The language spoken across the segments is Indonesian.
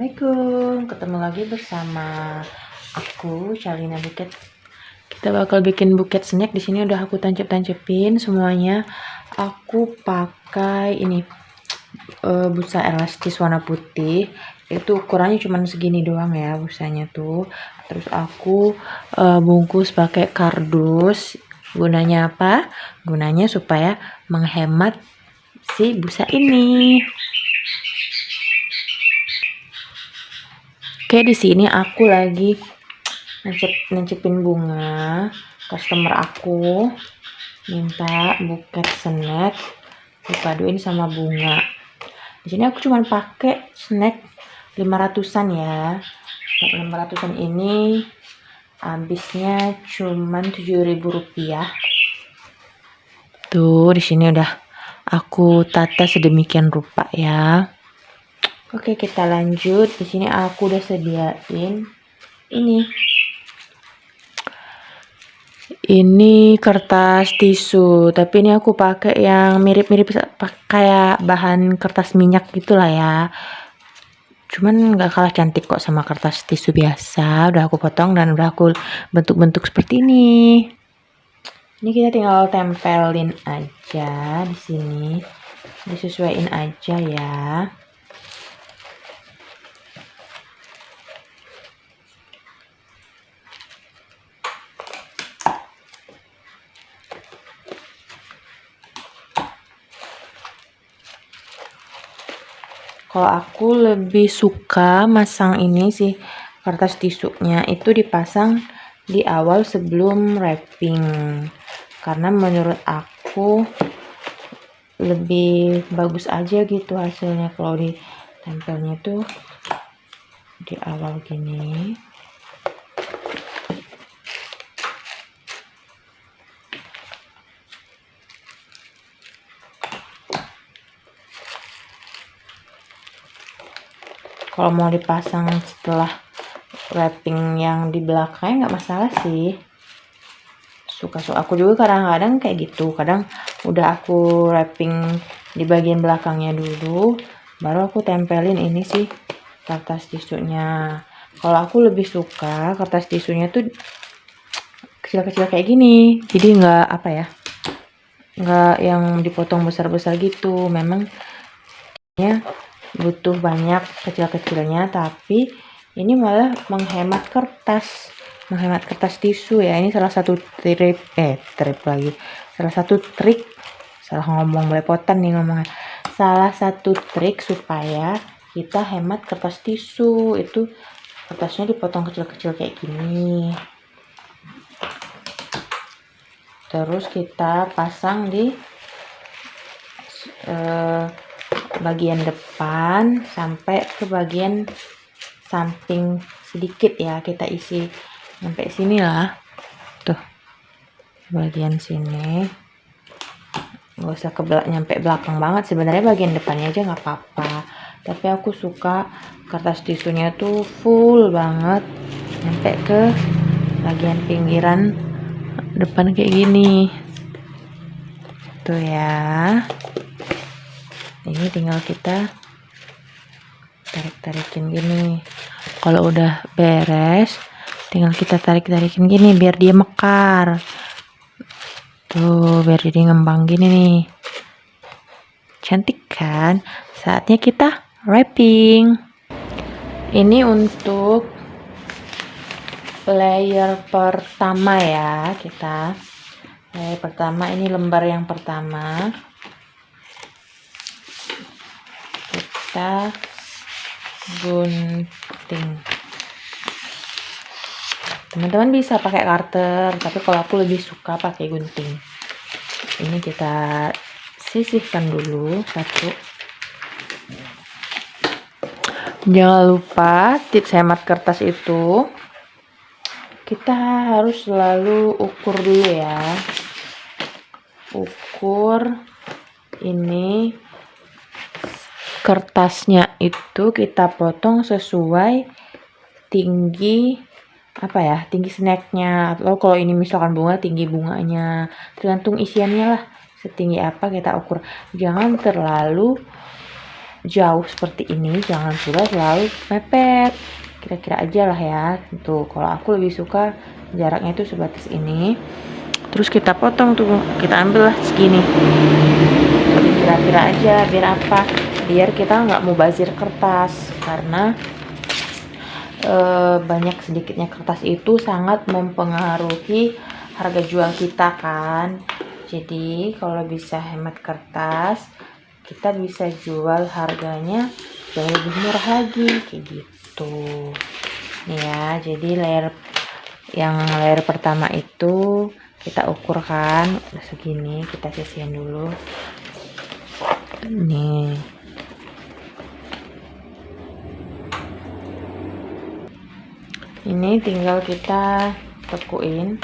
Assalamualaikum, ketemu lagi bersama aku Shalina Buket. Kita bakal bikin buket snack. Di sini udah aku tancap-tancepin semuanya. Aku pakai ini busa elastis warna putih. Itu ukurannya cuma segini doang ya busanya tuh. Terus aku bungkus pakai kardus. Gunanya apa? Gunanya supaya menghemat si busa ini. Oke, di sini aku lagi nancepin bunga. Customer aku minta buket snack dipaduin sama bunga. Di sini aku cuma pakai snack 500-an ya. Snack 500-an ini habisnya cuman Rp7.000. Tuh, di sini udah aku tata sedemikian rupa ya. Oke, kita lanjut. Di sini aku udah sediain ini kertas tisu, tapi ini aku pakai yang mirip-mirip kayak bahan kertas minyak gitulah ya. Cuman nggak kalah cantik kok sama kertas tisu biasa. Udah aku potong dan udah aku bentuk-bentuk seperti ini. Ini kita tinggal tempelin aja di sini. Disesuaiin aja ya. Kalau aku lebih suka masang ini sih, kertas tisunya itu dipasang di awal sebelum wrapping, karena menurut aku lebih bagus aja gitu hasilnya kalau ditempelnya tuh di awal gini. Kalau mau dipasang setelah wrapping yang di belakangnya nggak masalah sih. Suka aku juga kadang-kadang kayak gitu. Kadang udah aku wrapping di bagian belakangnya dulu, baru aku tempelin ini sih kertas tisunya. Kalau aku lebih suka kertas tisunya tuh kecil-kecil kayak gini. Jadi nggak apa ya, nggak yang dipotong besar-besar gitu. Memang ya butuh banyak kecil-kecilnya, tapi ini malah menghemat kertas tisu ya. Ini salah satu trik salah ngomong, belepotan nih ngomongnya. Salah satu trik supaya kita hemat kertas tisu itu kertasnya dipotong kecil-kecil kayak gini, terus kita pasang di bagian depan sampai ke bagian samping sedikit ya, kita isi sampai sini lah tuh, bagian sini nggak usah nyampe belakang banget, sebenarnya bagian depannya aja nggak apa-apa, tapi aku suka kertas tisunya tuh full banget nyampe ke bagian pinggiran depan kayak gini tuh ya. Ini tinggal kita tarik-tarikin gini. Kalau udah beres, tinggal kita tarik-tarikin gini biar dia mekar. Tuh, biar jadi ngembang gini nih. Cantik kan? Saatnya kita wrapping. Ini untuk layer pertama ya, kita. Layer pertama, ini lembar yang pertama. Kita gunting. Teman-teman bisa pakai karter, tapi kalau aku lebih suka pakai gunting. Ini kita sisihkan dulu satu. Jangan lupa tips hemat kertas itu, kita harus selalu ukur dulu ya. Ukur ini kertasnya itu kita potong sesuai tinggi tinggi snacknya, atau kalau ini misalkan bunga, tinggi bunganya, tergantung isiannya lah, setinggi apa kita ukur. Jangan terlalu jauh seperti ini, jangan pula selalu mepet, kira-kira aja lah ya. Tuh kalau aku lebih suka jaraknya itu sebatas ini, terus kita potong tuh, kita ambil lah segini, kira-kira aja. Biar apa? Biar kita nggak mubazir kertas, karena banyak sedikitnya kertas itu sangat mempengaruhi harga jual kita kan. Jadi kalau bisa hemat kertas, kita bisa jual harganya jauh lebih murah lagi kayak gitu nih ya. Jadi layer pertama itu kita ukurkan udah segini, kita sisihin dulu nih. Ini tinggal kita tekuin.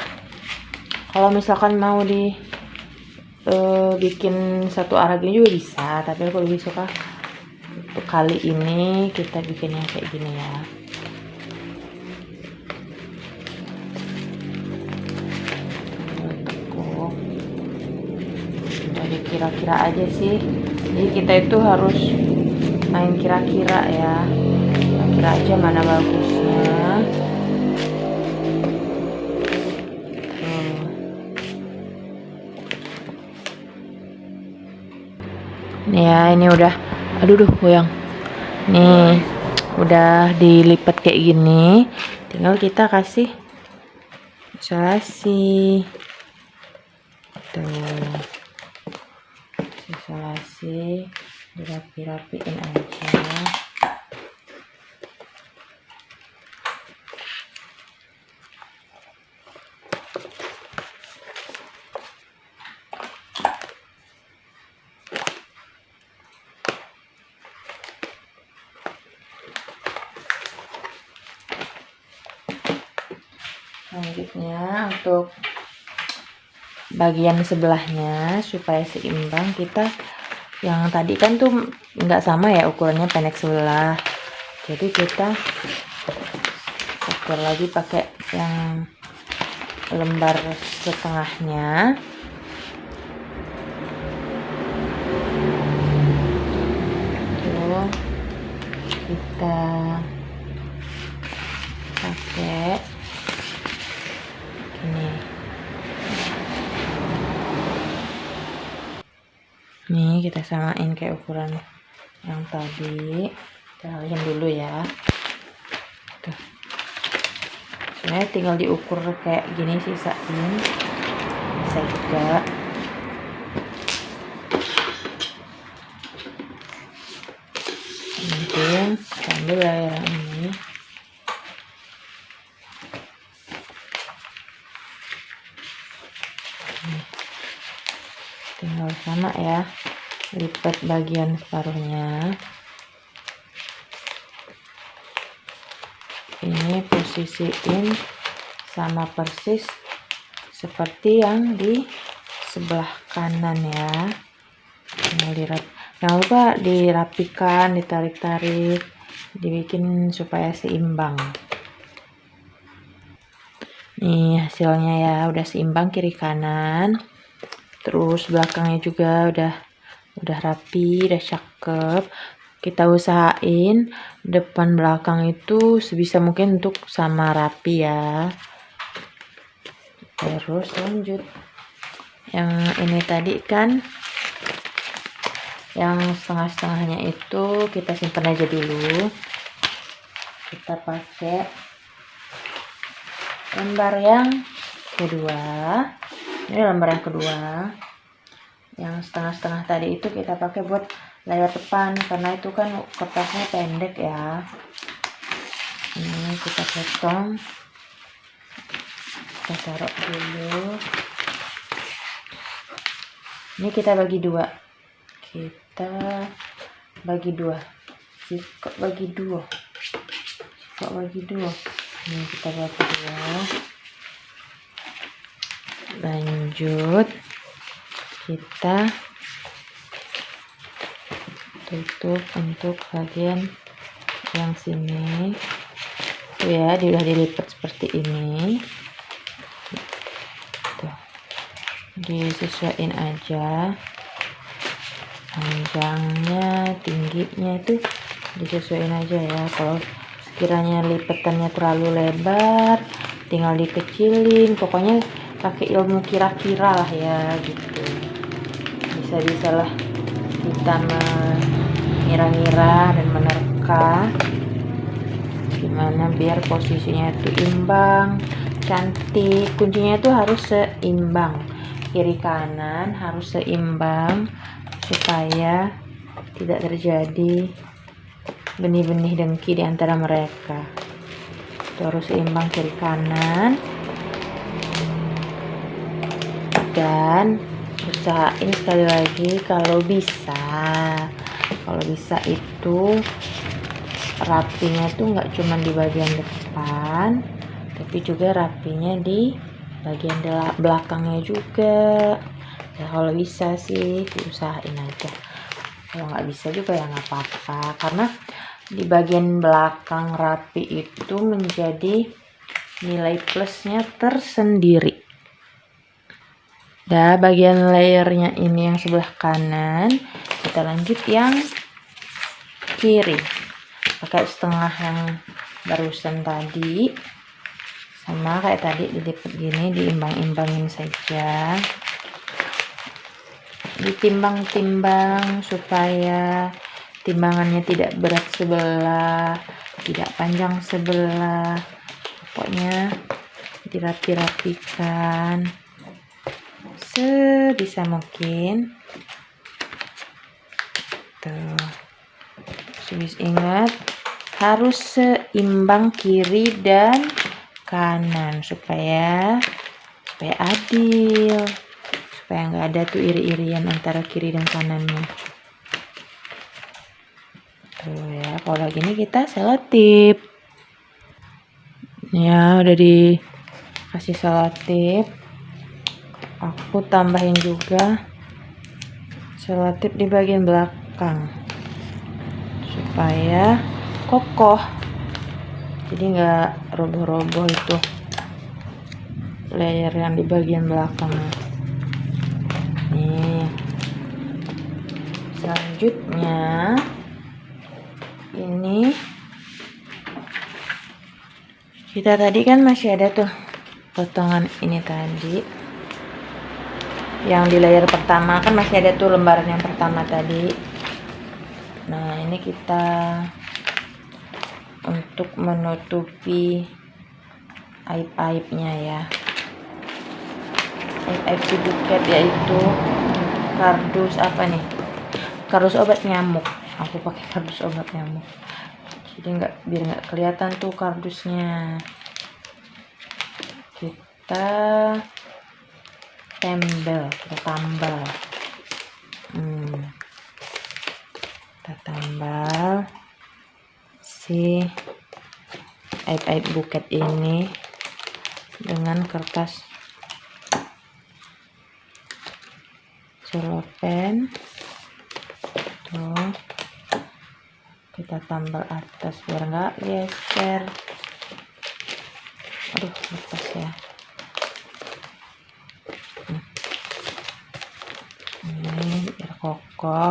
Kalau misalkan mau bikin satu arah gini juga bisa, tapi aku lebih suka untuk kali ini kita bikin yang kayak gini ya. Tekuk, jadi kira-kira aja sih. Jadi kita itu harus main kira-kira ya, kira aja mana bagusnya. Nih ya, ini udah, aduh goyang. Nih udah dilipat kayak gini, tinggal kita kasih isolasi tuh, isolasi, dirapi-rapiin aja. Selanjutnya untuk bagian sebelahnya supaya seimbang, kita yang tadi kan tuh nggak sama ya ukurannya, pendek sebelah, jadi kita ukur lagi pakai yang lembar setengahnya. Tuh kita pakai nih, kita samain kayak ukuran yang tadi. Kita alihin dulu ya. Tuh, sebenarnya tinggal diukur kayak gini, sisain bisa juga. Mungkin ambil layer ini, tinggal sama ya, lipat bagian separuhnya. Ini posisiin sama persis seperti yang di sebelah kanan ya. Jangan lupa dirapikan, ditarik-tarik, dibikin supaya seimbang. Nih hasilnya ya, udah seimbang kiri kanan. Terus belakangnya juga udah rapi, udah cakep. Kita usahain depan belakang itu sebisa mungkin untuk sama rapi ya. Terus lanjut yang ini tadi kan, yang setengah-setengahnya itu kita simpan aja dulu. Kita pakai lembar yang kedua. Ini lembar yang kedua. Yang setengah-setengah tadi itu kita pakai buat layar depan, karena itu kan kertasnya pendek ya. Ini kita potong, kita taruh dulu. Ini kita bagi dua. Kita bagi dua. Kok bagi dua? Ini kita bagi dua. Lanjut kita tutup untuk bagian yang sini. Tuh ya, dia udah dilipat seperti ini. Tuh, disesuaiin aja. panjangnya, tingginya itu disesuaikan aja ya. Kalau sekiranya lipetannya terlalu lebar, tinggal dikecilin. Pokoknya pakai ilmu kira-kira lah ya gitu. Bisa-bisalah kita mengira-ngira dan menerka gimana biar posisinya itu imbang, cantik. Kuncinya itu harus seimbang, kiri kanan harus seimbang supaya tidak terjadi benih-benih dengki di antara mereka. Itu harus seimbang kiri kanan, dan usahain sekali lagi kalau bisa itu rapinya tuh nggak cuma di bagian depan, tapi juga rapinya di bagian belakangnya juga ya. Kalau bisa sih diusahain aja, kalau nggak bisa juga ya nggak apa-apa, karena di bagian belakang rapi itu menjadi nilai plusnya tersendiri. Dah bagian layernya ini yang sebelah kanan, kita lanjut yang kiri pakai setengah yang barusan tadi, sama kayak tadi dilipat gini, diimbang-imbangin saja, ditimbang-timbang supaya timbangannya tidak berat sebelah, tidak panjang sebelah. Pokoknya dirapi-rapikan sebisa mungkin tuh. Terus ingat harus seimbang kiri dan kanan supaya adil, supaya nggak ada tuh iri-irian antara kiri dan kanannya tuh ya. Kalau gini kita selotip ya, udah dikasih selotip. Aku tambahin juga selotip di bagian belakang supaya kokoh, jadi nggak roboh-roboh itu layer yang di bagian belakang. Nih selanjutnya ini kita tadi kan masih ada tuh potongan ini tadi yang di layer pertama, kan masih ada tuh lembaran yang pertama tadi. Nah ini kita untuk menutupi aib-aibnya ya, aib-aib si buket, yaitu kardus kardus obat nyamuk. Aku pakai kardus obat nyamuk, jadi biar nggak kelihatan tuh kardusnya. Kita tambal kita tambal si aib-aib buket ini dengan kertas cellophane tuh, kita tambal atas biar nggak geser. Aduh lepas ya. Ini biar kokoh,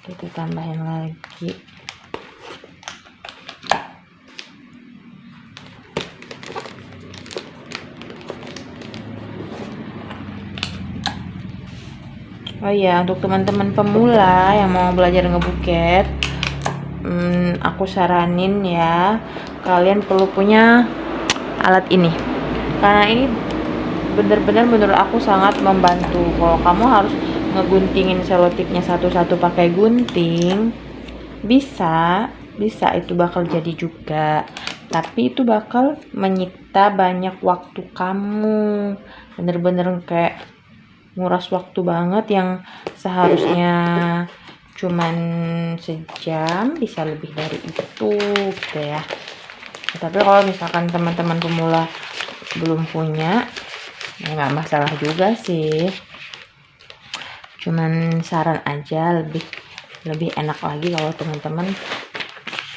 kita tambahin lagi oh iya, untuk teman-teman pemula yang mau belajar ngebuket, aku saranin ya kalian perlu punya alat ini, karena ini bener-bener menurut aku sangat membantu. Kalau kamu harus ngeguntingin selotipnya satu-satu pakai gunting, bisa itu bakal jadi juga, tapi itu bakal menyita banyak waktu kamu, bener-bener kayak nguras waktu banget, yang seharusnya cuman sejam bisa lebih dari itu gitu ya. Tapi kalau misalkan teman-teman pemula belum punya ya nggak masalah juga sih, cuman saran aja lebih enak lagi kalau teman-teman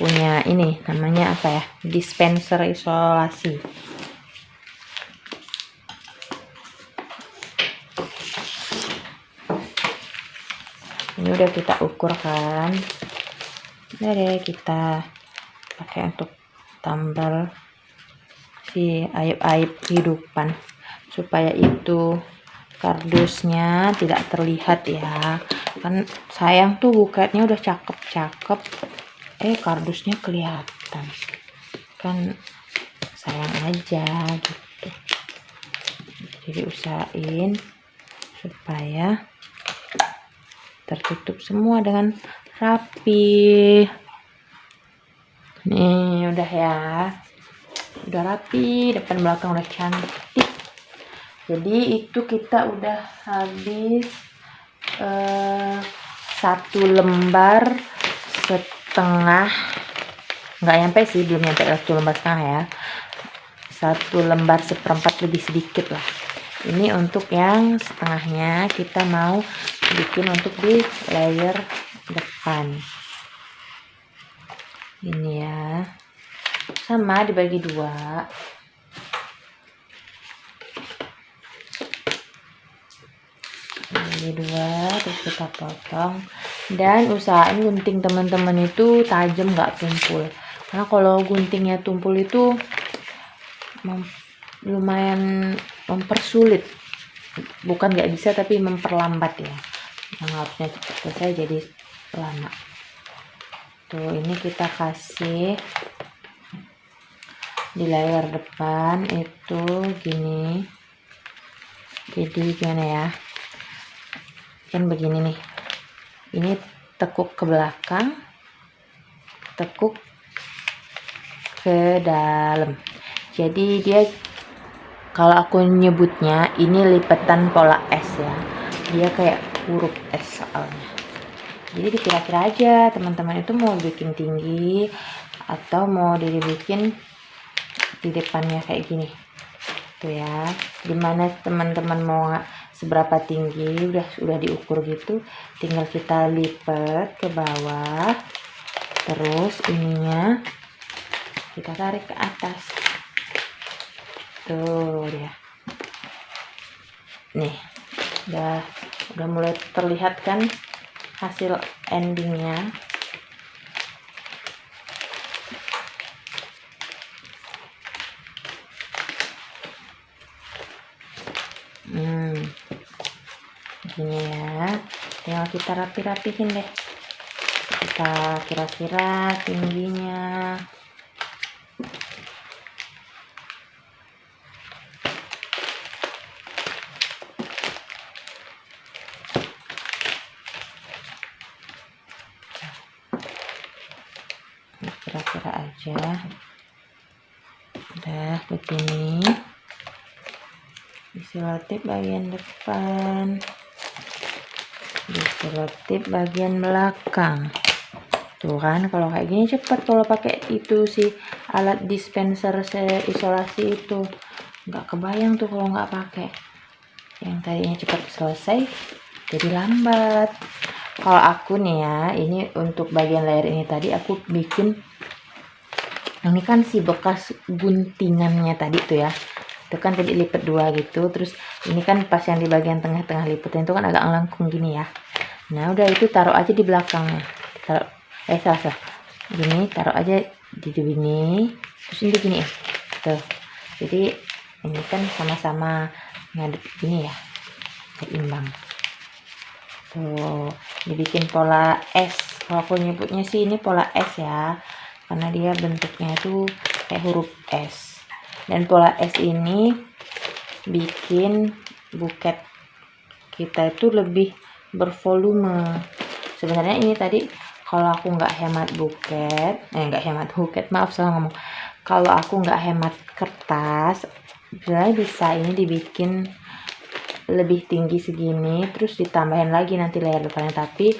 punya ini, namanya apa ya, dispenser isolasi. Ini ini udah kita ukur kan. Udah deh, kita pakai untuk tambal si aib-aib kehidupan supaya itu kardusnya tidak terlihat ya. Kan sayang tuh buketnya udah cakep-cakep, kardusnya kelihatan kan, sayang aja gitu. Jadi usahain supaya tertutup semua dengan rapi. Nih udah ya, udah rapi, depan belakang udah cantik. Jadi itu kita udah habis 1 lembar setengah, nggak nyampe sih, belum nyampe 1 lembar setengah ya, 1 lembar seperempat lebih sedikit lah. Ini untuk yang setengahnya kita mau bikin untuk di layer depan. Ini ya, sama dibagi 2. Terus kita potong, dan usahain gunting teman-teman itu tajam, nggak tumpul, karena kalau guntingnya tumpul itu lumayan mempersulit, bukan nggak bisa tapi memperlambat ya, yang harusnya cepat selesai jadi lama. Tuh, ini kita kasih di layar depan itu gini. Jadi gimana ya, kan begini nih, ini tekuk ke belakang, tekuk ke dalam. Jadi dia, kalau aku nyebutnya ini lipatan pola S ya, dia kayak huruf S soalnya. Jadi dikira-kira aja teman-teman itu mau bikin tinggi atau mau dibikin di depannya kayak gini tuh ya. Dimana teman-teman mau seberapa tinggi udah diukur gitu, tinggal kita lipat ke bawah, terus ininya kita tarik ke atas tuh ya. Nih udah mulai terlihat kan hasil endingnya. Gini ya, tinggal kita rapi-rapihin deh, kita kira-kira tingginya. Kira-kira aja udah begini. Diselotip bagian depan, diselotip bagian belakang. Tuh kan, kalau kayak gini cepet. Kalau pakai itu si alat dispenser isolasi itu nggak kebayang tuh kalau nggak pakai. Yang tadinya cepet selesai jadi lambat. Kalau aku nih ya, ini untuk bagian layar ini tadi aku bikin, ini kan si bekas guntingannya tadi tuh ya, itu kan tadi lipat 2 gitu, terus ini kan pas yang di bagian tengah-tengah lipatnya itu kan agak melengkung gini ya. Nah udah, itu taruh aja di belakangnya, taruh salah gini, taruh aja di sini, terus ini gini ya tuh. Jadi ini kan sama-sama ngadep gini ya, seimbang tuh. Dibikin pola S, kalau aku nyebutnya sih ini pola S ya, karena dia bentuknya tuh kayak huruf S. Dan pola S ini bikin buket kita itu lebih bervolume. Sebenarnya ini tadi kalau aku nggak hemat buket, maaf salah ngomong. Kalau aku nggak hemat kertas, bisa ini dibikin lebih tinggi segini, terus ditambahin lagi nanti layar depannya. Tapi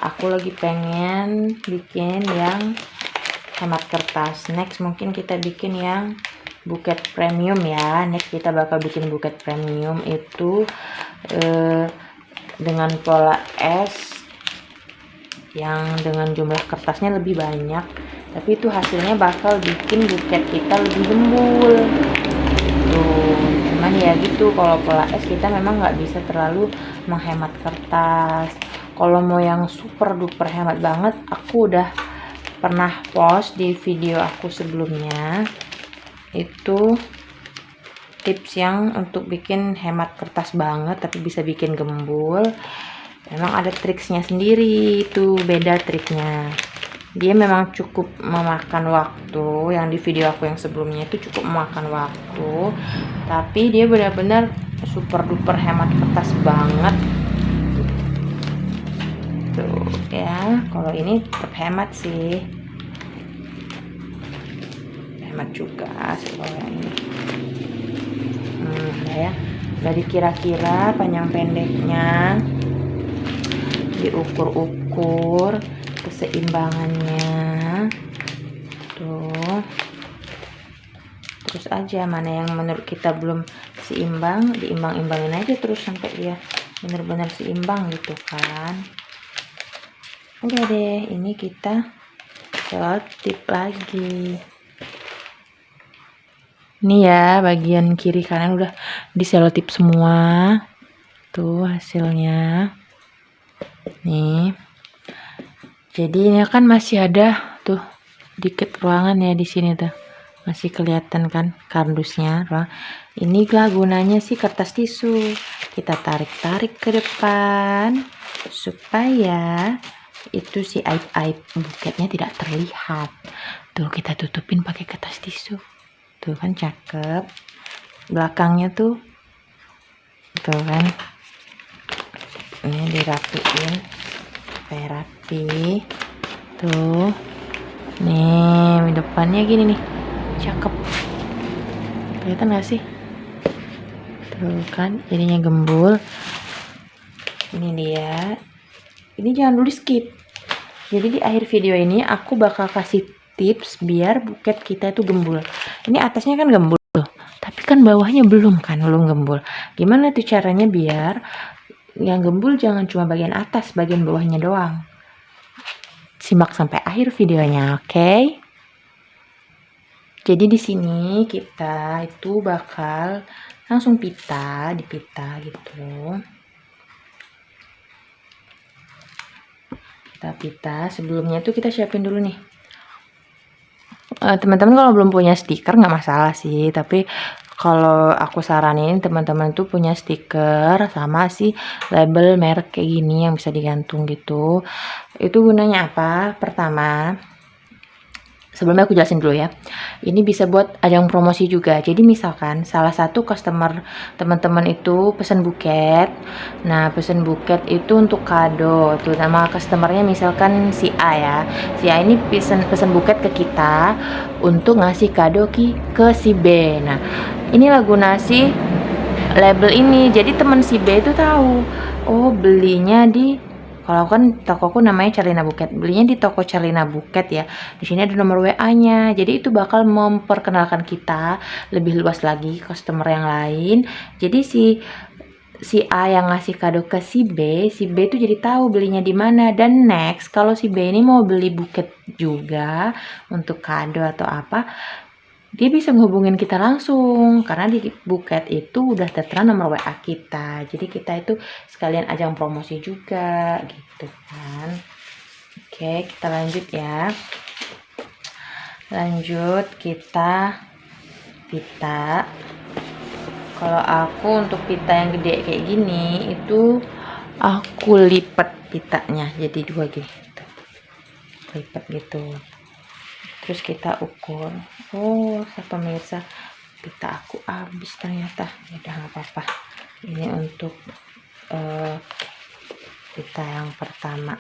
aku lagi pengen bikin yang hemat kertas. Next mungkin kita bikin yang buket premium ya. Next kita bakal bikin buket premium itu dengan pola S yang dengan jumlah kertasnya lebih banyak, tapi itu hasilnya bakal bikin buket kita lebih gembul tuh. Cuman ya gitu, kalau pola S kita memang nggak bisa terlalu menghemat kertas. Kalau mau yang super duper hemat banget, aku udah pernah post di video aku sebelumnya. Itu tips yang untuk bikin hemat kertas banget tapi bisa bikin gembul. Memang ada triksnya sendiri, itu beda triknya. Dia memang cukup memakan waktu, yang di video aku yang sebelumnya itu cukup memakan waktu, tapi dia benar-benar super duper hemat kertas banget tuh ya. Kalau ini tetap hemat sih, hemat juga sih kalau yang ini. Ya udah dikira-kira panjang pendeknya, diukur-ukur keseimbangannya tuh. Terus aja mana yang menurut kita belum seimbang, diimbang-imbangin aja terus sampai dia benar-benar seimbang gitu kan. Udah deh, ini kita selotip lagi. Ini ya bagian kiri kanan udah diselotip semua. Tuh hasilnya. Nih. Jadi ini kan masih ada tuh dikit ruangan ya di sini tuh. Masih kelihatan kan kardusnya. Ini lah gunanya sih kertas tisu. Kita tarik-tarik ke depan supaya itu si aib-aib buketnya tidak terlihat. Tuh kita tutupin pakai kertas tisu. Tuh kan cakep. Belakangnya tuh kan. Ini dirapiin supaya rapi. Tuh. Nih, depannya gini nih. Cakep. Kelihatan gak sih? Tuh kan jadinya gembul. Ini dia. Ini jangan dulu skip. Jadi di akhir video ini aku bakal kasih tips biar buket kita itu gembul. Ini atasnya kan gembul tuh, tapi kan bawahnya belum gembul. Gimana tuh caranya biar yang gembul jangan cuma bagian atas, bagian bawahnya doang. Simak sampai akhir videonya, oke? Jadi di sini kita itu bakal langsung dipita gitu. Kita pita, sebelumnya tuh kita siapin dulu nih. Teman-teman kalau belum punya stiker nggak masalah sih, tapi kalau aku saranin teman-teman tuh punya stiker sama si label merek kayak gini yang bisa digantung gitu. Itu gunanya apa? Pertama, sebelumnya aku jelasin dulu ya. Ini bisa buat ajang promosi juga. Jadi misalkan salah satu customer teman-teman itu pesan buket. Nah, pesan buket itu untuk kado. Tuh nama customernya misalkan si A ya. Si A ini pesan buket ke kita untuk ngasih kado ke si B. Nah, inilah guna si label ini. Jadi teman si B itu tahu, oh belinya di, kalau kan tokoku namanya Carlina Buket, belinya di toko Carlina Buket ya. Di sini ada nomor WA-nya. Jadi itu bakal memperkenalkan kita lebih luas lagi customer yang lain. Jadi si A yang ngasih kado ke si B itu jadi tahu belinya di mana. Dan next kalau si B ini mau beli buket juga untuk kado atau apa, dia bisa menghubungin kita langsung karena di buket itu udah tertera nomor WA kita. Jadi kita itu sekalian ajang promosi juga gitu kan. Oke, kita lanjut ya. Lanjut kita pita. Kalau aku untuk pita yang gede kayak gini itu aku lipat pitanya jadi dua gitu. Lipat gitu. Terus kita ukur. Oh, pemirsa, pita aku habis ternyata. Ya udah nggak apa-apa. Ini untuk pita yang pertama.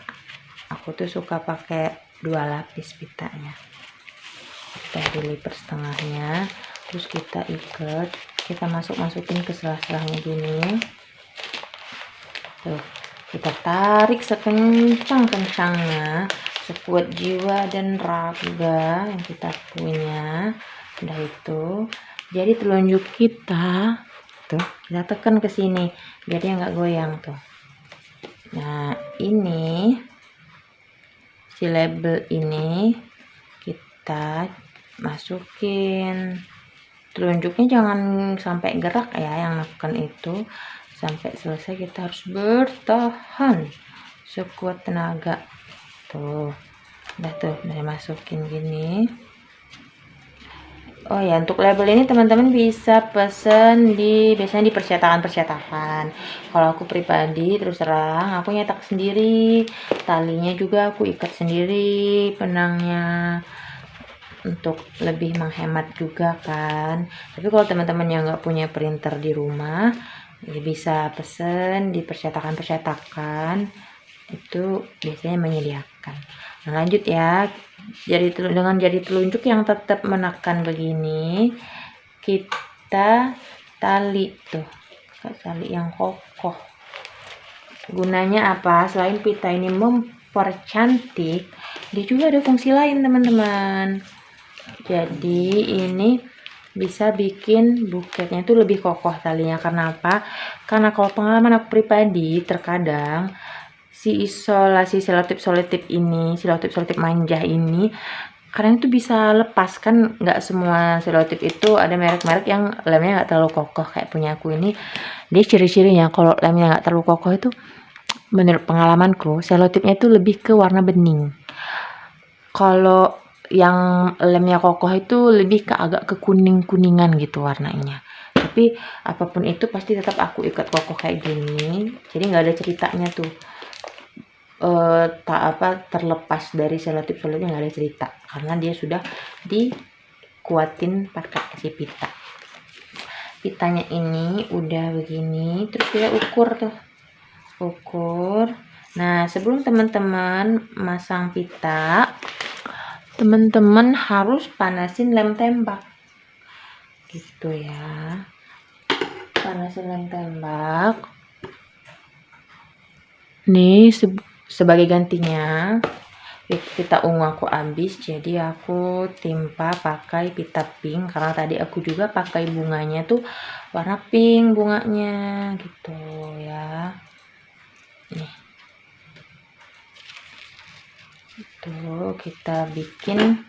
Aku tuh suka pakai 2 lapis pitanya. Kita dilipat setengahnya, terus kita ikat, kita masukin ke sela-selanya gini. Tuh, kita tarik sekencang-kencangnya, sekuat jiwa dan raga yang kita punya. Udah itu, jadi telunjuk kita tuh kita tekan ke sini biar dia nggak goyang tuh. Nah, ini si label ini kita masukin. Telunjuknya jangan sampai gerak ya, yang neken itu sampai selesai kita harus bertahan sekuat tenaga. Tuh udah tuh, saya masukin gini. Oh ya, untuk label ini teman-teman bisa pesen biasanya di percetakan. Kalau aku pribadi terus terang aku nyetak sendiri, talinya juga aku ikat sendiri, benangnya, untuk lebih menghemat juga kan. Tapi kalau teman-teman yang nggak punya printer di rumah, ya bisa pesen di percetakan itu biasanya menyediakan. Nah, lanjut ya, dengan jari telunjuk yang tetap menekan begini, kita tali tuh, tali yang kokoh. Gunanya apa? Selain pita ini mempercantik, dia juga ada fungsi lain teman-teman. Jadi ini bisa bikin buketnya tuh lebih kokoh talinya. Karena apa? Karena kalau pengalaman aku pribadi, terkadang si isolasi selotip manja ini kadang itu bisa lepas kan. Nggak semua selotip itu, ada merek-merek yang lemnya nggak terlalu kokoh kayak punya aku ini. Dia ciri-cirinya kalau lemnya nggak terlalu kokoh itu, menurut pengalamanku selotipnya itu lebih ke warna bening. Kalau yang lemnya kokoh itu lebih ke agak ke kuning-kuningan gitu warnanya. Tapi apapun itu pasti tetap aku ikat kokoh kayak gini, jadi nggak ada ceritanya tuh. Terlepas dari selotip-selotipnya nggak ada cerita karena dia sudah dikuatin pakai si pitanya ini udah begini. Terus kita ukur. Nah, sebelum teman-teman masang pita, teman-teman harus panasin lem tembak gitu ya. Panasin lem tembak nih. Sebagai gantinya pita ungu aku habis, jadi aku timpa pakai pita pink karena tadi aku juga pakai bunganya tuh warna pink bunganya gitu ya. Nih itu kita bikin.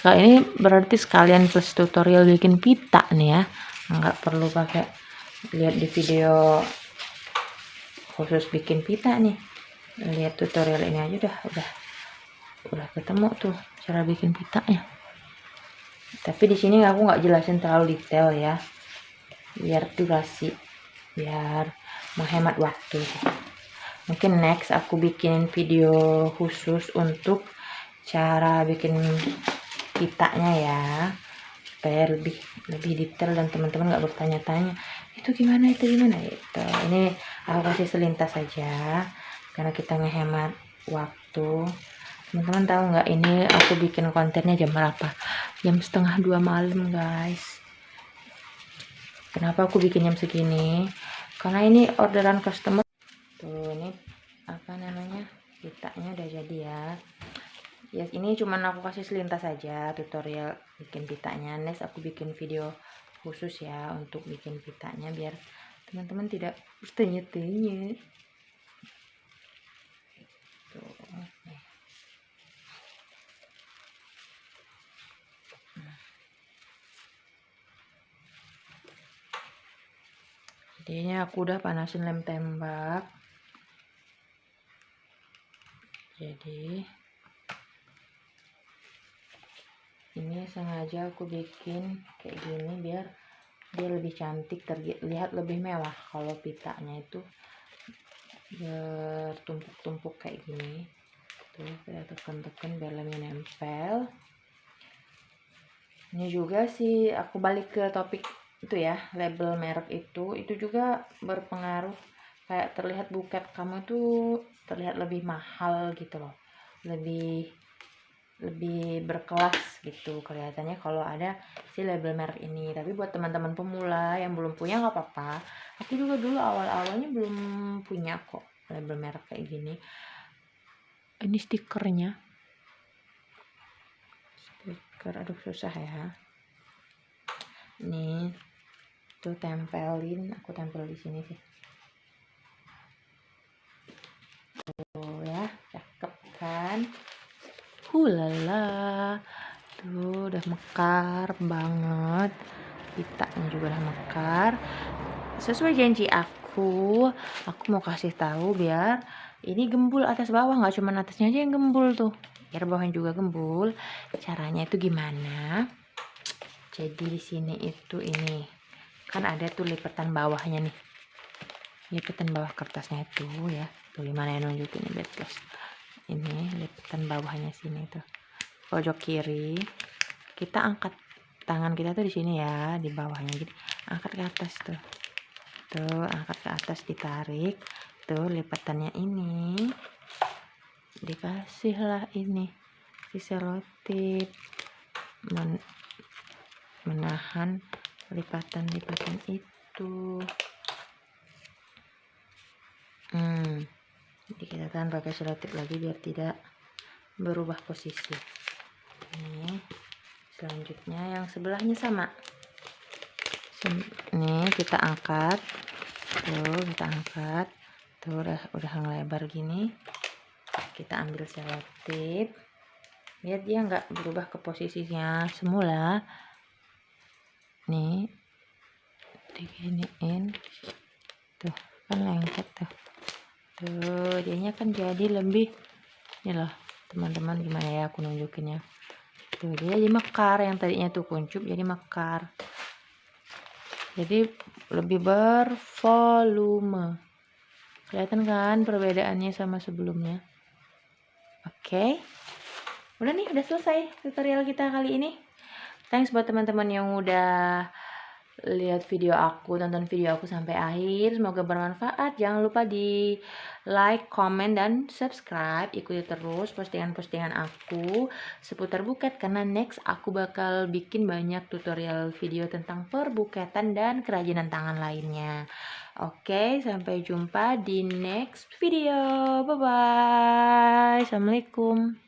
Kalau ini berarti sekalian plus tutorial bikin pita nih ya, nggak perlu pakai lihat di video khusus bikin pita nih, lihat tutorial ini aja udah ketemu tuh cara bikin pitanya. Tapi di sini aku nggak jelasin terlalu detail ya, biar menghemat waktu. Mungkin next aku bikin video khusus untuk cara bikin pitanya ya, supaya lebih detail dan teman-teman nggak bertanya-tanya itu gimana gitu. Ini aku kasih selintas saja karena kita ngehemat waktu. Teman-teman tahu nggak ini aku bikin kontennya jam berapa? Jam 1:30 malam guys. Kenapa aku bikin jam segini? Karena ini orderan customer. Tuh ini apa namanya, pitanya udah jadi ya. Ya ini cuman aku kasih selintas saja tutorial bikin pitanya. Next aku bikin video khusus ya untuk bikin pitanya biar teman-teman tidak bertanya-tanya. Jadinya aku udah panasin lem tembak. Jadi ini sengaja aku bikin kayak gini biar dia lebih cantik, terlihat lebih mewah. Kalau pitanya itu bertumpuk-tumpuk kayak gini tuh, kita tekan-tekan biar lemnya nempel. Ini juga sih aku balik ke topik itu ya, label merek itu juga berpengaruh. Kayak terlihat buket kamu tuh terlihat lebih mahal gitu loh, lebih berkelas gitu kelihatannya kalau ada si label merek ini. Tapi buat teman-teman pemula yang belum punya nggak apa-apa. Aku juga dulu awal-awalnya belum punya kok label merek kayak gini. Ini stikernya, aduh susah ya. Nih tuh tempelin, aku tempel di sini sih. Tuh ya, cakep kan? Hulala, tuh udah mekar banget, pitanya juga udah mekar. Sesuai janji aku mau kasih tahu biar ini gembul atas bawah, nggak cuma atasnya aja yang gembul tuh, biar bawahnya juga gembul. Caranya itu gimana? Jadi di sini itu ini kan ada tuh lipatan bawahnya nih, lipatan bawah kertasnya itu ya, tuh gimana ya nunjukin bed guys, ini lipatan bawahnya sini tuh pojok kiri. Kita angkat tangan kita tuh di sini ya, di bawahnya, jadi angkat ke atas tuh, angkat ke atas, ditarik tuh lipatannya ini, dikasihlah ini si selotip menahan lipatan-lipatan itu. Jadi kita tahan pakai selotip lagi biar tidak berubah posisi. Ini selanjutnya yang sebelahnya sama. Nih kita angkat, tuh udah ngelebar gini. Kita ambil selotip, biar dia nggak berubah ke posisinya semula. Nih diginiin, tuh kan lengket tuh dianya kan jadi lebih, ini loh teman-teman, gimana ya aku nunjukinnya, tuh dia jadi mekar, yang tadinya tuh kuncup jadi mekar, jadi lebih bervolume. Kelihatan kan perbedaannya sama sebelumnya? Oke. Udah nih, udah selesai tutorial kita kali ini. Thanks buat teman-teman yang udah lihat video aku, tonton video aku sampai akhir. Semoga bermanfaat. Jangan lupa di like, comment, dan subscribe. Ikuti terus postingan-postingan aku seputar buket, karena next aku bakal bikin banyak tutorial video tentang perbuketan dan kerajinan tangan lainnya. Oke, sampai jumpa di next video. Bye-bye. Assalamualaikum.